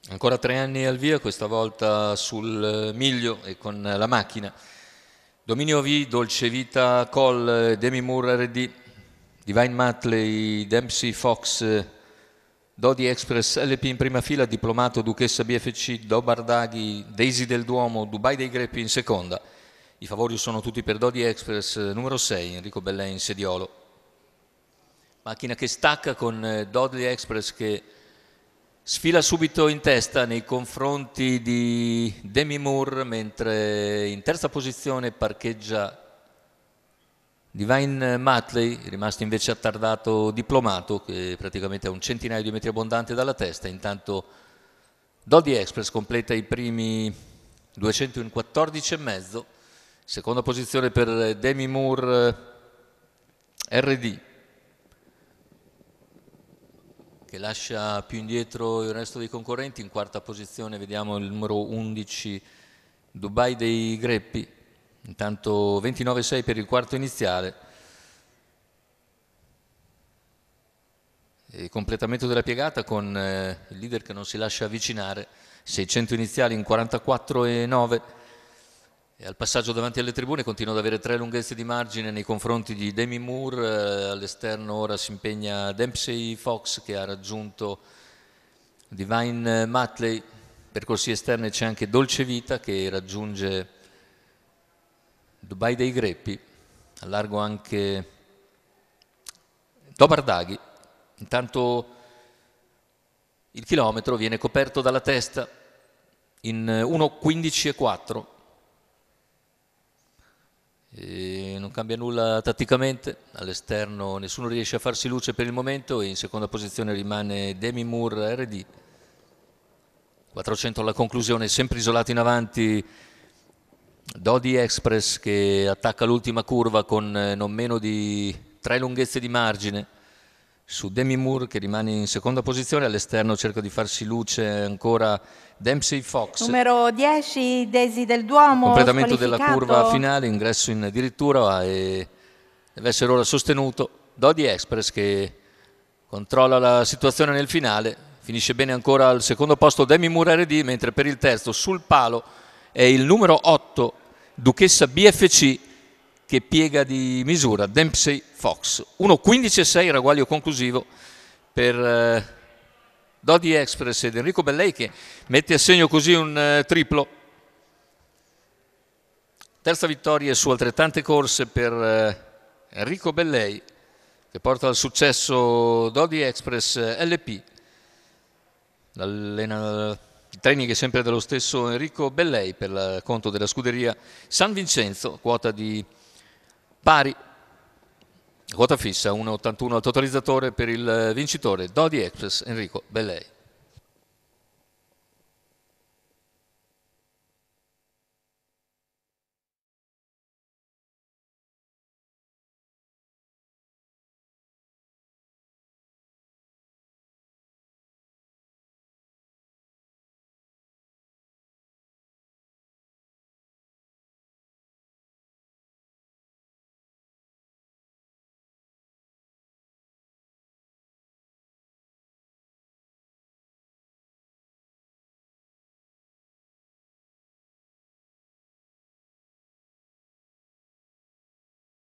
Ancora 3 anni al via, questa volta sul miglio e con la macchina. Dominio V, Dolce Vita, Col, Demi Moore RD, Divine Matley, Dempsey Fox, Dodi Express LP in prima fila, Diplomato, Duchessa BFC, Do Bardaghi, Daisy del Duomo, Dubai dei Greppi in seconda. I favori sono tutti per Dodi Express, numero 6, Enrico Bellè in sediolo. Macchina che stacca con Dodi Express che sfila subito in testa nei confronti di Demi Moore, mentre in terza posizione parcheggia Divine Matley, rimasto invece attardato Diplomato, che praticamente è un centinaio di metri abbondante dalla testa. Intanto Dodi Express completa i primi 200 in 14,5. Seconda posizione per Demi Moore RD, che lascia più indietro il resto dei concorrenti. In quarta posizione vediamo il numero 11 Dubai dei Greppi, intanto 29,6 per il quarto iniziale. E completamento della piegata con il leader che non si lascia avvicinare, 600 iniziali in 44,9. E al passaggio davanti alle tribune continua ad avere 3 lunghezze di margine nei confronti di Demi Moore. All'esterno ora si impegna Dempsey Fox, che ha raggiunto Divine Matley. Percorsi esterni c'è anche Dolce Vita che raggiunge Dubai dei Greppi. A largo anche Do Bardaghi. Intanto il chilometro viene coperto dalla testa in 1,15,4. E non cambia nulla tatticamente, all'esterno nessuno riesce a farsi luce per il momento e in seconda posizione rimane Demi Moore RD. 400 alla conclusione, sempre isolato in avanti Dodi Express che attacca l'ultima curva con non meno di 3 lunghezze di margine su Demi Moore, che rimane in seconda posizione. All'esterno cerca di farsi luce ancora Dempsey Fox. Numero 10 Daisy del Duomo, completamento della curva finale, ingresso in addirittura, e deve essere ora sostenuto Dodi Express, che controlla la situazione nel finale. Finisce bene ancora al secondo posto Demi Moore RD, mentre per il terzo sul palo è il numero 8 Duchessa BFC, che piega di misura Dempsey Fox. 1,15,6 ragguaglio conclusivo per Dodi Express ed Enrico Bellè, che mette a segno così un triplo. Terza vittoria su altrettante corse per Enrico Bellè, che porta al successo Dodi Express LP. Il training è sempre dello stesso Enrico Bellè per conto della scuderia San Vincenzo, quota di pari, quota fissa 1,81 al totalizzatore per il vincitore Dodi Express Enrico Bellè.